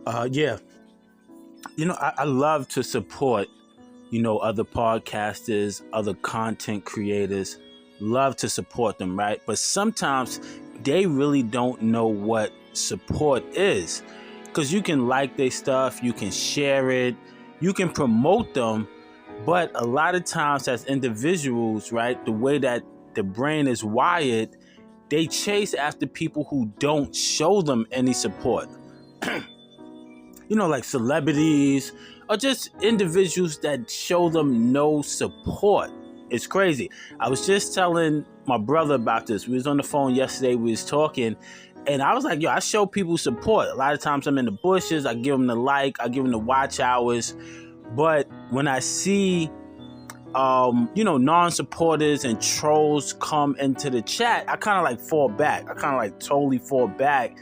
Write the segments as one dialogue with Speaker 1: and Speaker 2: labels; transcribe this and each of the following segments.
Speaker 1: Yeah, I love to support, other podcasters, other content creators. Love to support them, right? But sometimes they really don't know what support is. Because you can like their stuff, you can share it, you can promote them. But a lot of times, as individuals, right, the way that the brain is wired, they chase after people who don't show them any support. Like celebrities or just individuals that show them no support. It's crazy. I was just telling my brother about this. We was on the phone yesterday. We was talking, and I was like, "Yo, I show people support. A lot of times I'm in the bushes. I give them the like. I give them the watch hours. But when I see, non-supporters and trolls come into the chat, I kind of like fall back. I kind of like totally fall back.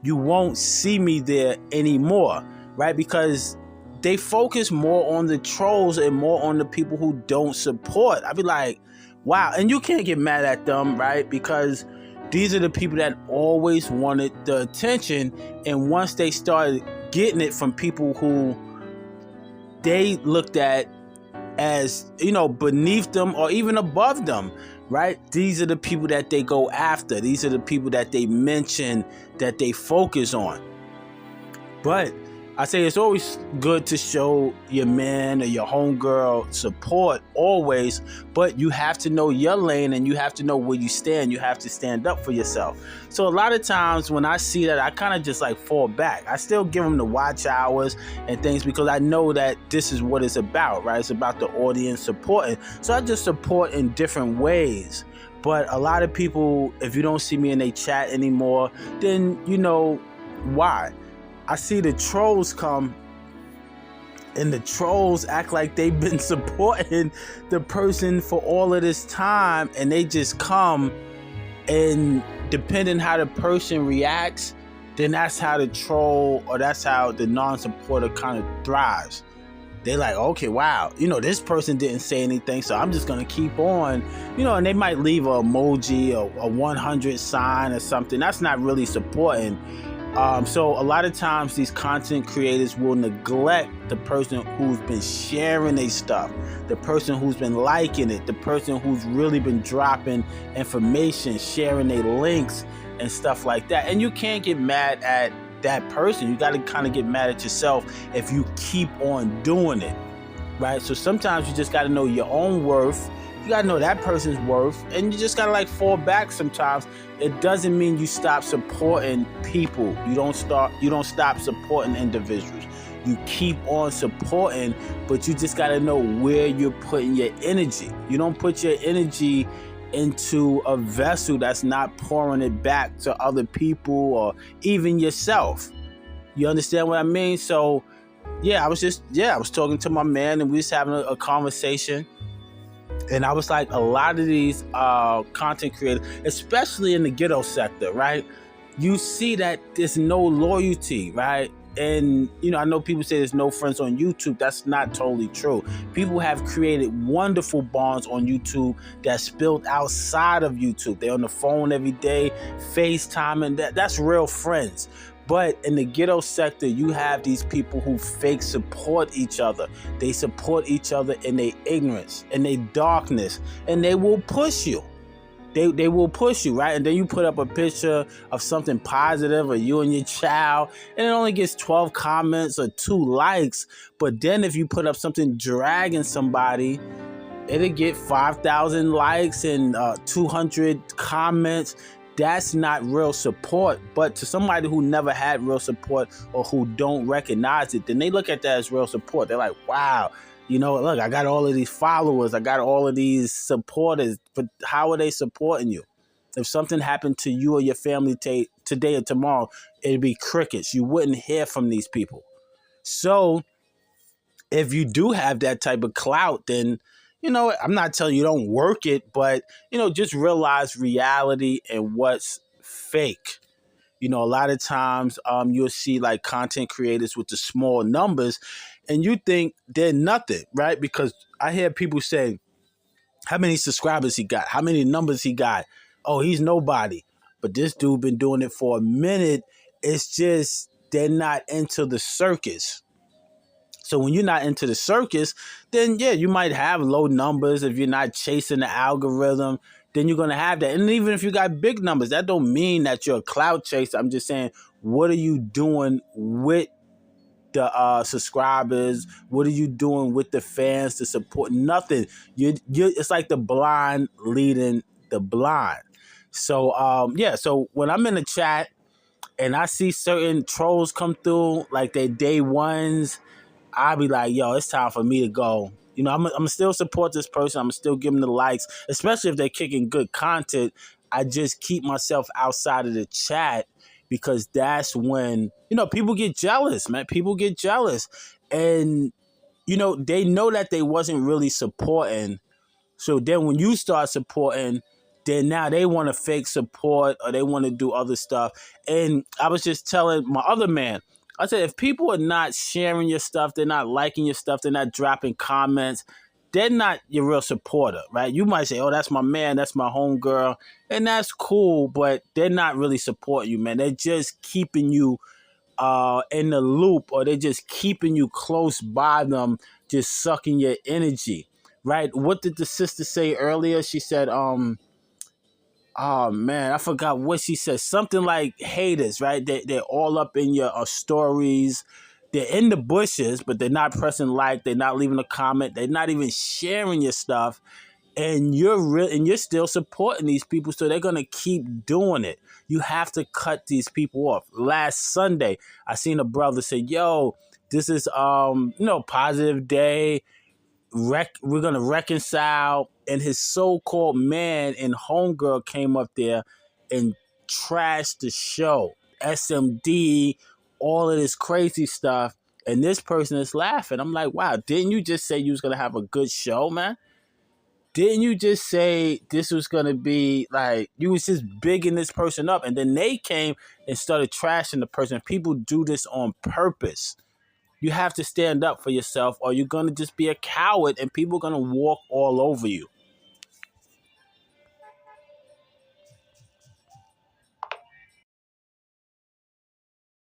Speaker 1: You won't see me there anymore, right? Because they focus more on the trolls and more on the people who don't support. I'd be like, wow. And you can't get mad at them, right? Because these are the people that always wanted the attention. And once they started getting it from people who they looked at as, beneath them or even above them, right? These are the people that they go after. These are the people that they mention, that they focus on. But I say it's always good to show your man or your homegirl support always, but you have to know your lane and you have to know where you stand. You have to stand up for yourself. So a lot of times when I see that, I kind of just like fall back. I still give them the watch hours and things because I know that this is what it's about, right? It's about the audience supporting. So I just support in different ways. But a lot of people, if you don't see me in their chat anymore, then why? I see the trolls come and the trolls act like they've been supporting the person for all of this time, and they just come, and depending how the person reacts, then that's how the troll or that's how the non-supporter kind of thrives. They're like, okay, wow, this person didn't say anything, so I'm just going to keep on, and they might leave an emoji or a 100 sign or something. That's not really supporting. So a lot of times these content creators will neglect the person who's been sharing their stuff, the person who's been liking it, the person who's really been dropping information, sharing their links and stuff like that. And you can't get mad at that person. You got to kind of get mad at yourself if you keep on doing it, right? So sometimes you just got to know your own worth. You got to know that person's worth, and you just got to like fall back sometimes. It doesn't mean you stop supporting people. You don't stop supporting individuals. You keep on supporting, but you just got to know where you're putting your energy. You don't put your energy into a vessel that's not pouring it back to other people or even yourself. You understand what I mean? So I was talking to my man and we was having a conversation. And I was like, a lot of these content creators, especially in the ghetto sector, right? You see that there's no loyalty, right? And, I know people say there's no friends on YouTube. That's not totally true. People have created wonderful bonds on YouTube that's built outside of YouTube. They're on the phone every day, FaceTime, and that's real friends. But in the ghetto sector, you have these people who fake support each other. They support each other in their ignorance, in their darkness, and they will push you. They will push you, right? And then you put up a picture of something positive or you and your child, and it only gets 12 comments or 2 likes. But then if you put up something dragging somebody, it'll get 5,000 likes and 200 comments. That's not real support. But to somebody who never had real support or who don't recognize it, then they look at that as real support. They're like, wow, look, I got all of these followers. I got all of these supporters. But how are they supporting you? If something happened to you or your family today or tomorrow, it'd be crickets. You wouldn't hear from these people. So if you do have that type of clout, then I'm not telling you don't work it, but, just realize reality and what's fake. A lot of times you'll see like content creators with the small numbers and you think they're nothing, right? Because I hear people say, how many subscribers he got? How many numbers he got? Oh, he's nobody. But this dude been doing it for a minute. It's just they're not into the circus. So when you're not into the circus, then yeah, you might have low numbers if you're not chasing the algorithm. Then you're gonna have that. And even if you got big numbers, that don't mean that you're a cloud chaser. I'm just saying, what are you doing with the subscribers? What are you doing with the fans to support? Nothing. You it's like the blind leading the blind. So yeah, so when I'm in the chat and I see certain trolls come through, like they day ones, I'll be like, yo, it's time for me to go. You know, I'm still support this person. I'm still giving the likes, especially if they're kicking good content. I just keep myself outside of the chat because that's when, you know, people get jealous, man. People get jealous. And, you know, they know that they wasn't really supporting. So then when you start supporting, then now they want to fake support or they want to do other stuff. And I was just telling my other man, I said, if people are not sharing your stuff, they're not liking your stuff, they're not dropping comments, they're not your real supporter, right? You might say, oh, that's my man, that's my homegirl, and that's cool, but they're not really supporting you, man. They're just keeping you in the loop, or they're just keeping you close by them, just sucking your energy, right? What did the sister say earlier? She said, oh man, I forgot what she said. Something like haters, right? They're all up in your stories. They're in the bushes, but they're not pressing like. They're not leaving a comment. They're not even sharing your stuff. And you're still supporting these people, so they're gonna keep doing it. You have to cut these people off. Last Sunday, I seen a brother say, "Yo, this is positive day. We're gonna reconcile." And his so-called man and homegirl came up there and trashed the show, SMD, all of this crazy stuff, and this person is laughing. I'm like, wow, didn't you just say you was gonna have a good show, man? Didn't you just say this was gonna be like, you was just bigging this person up, and then they came and started trashing the person? People do this on purpose. You have to stand up for yourself, or you're gonna just be a coward, and people are gonna walk all over you.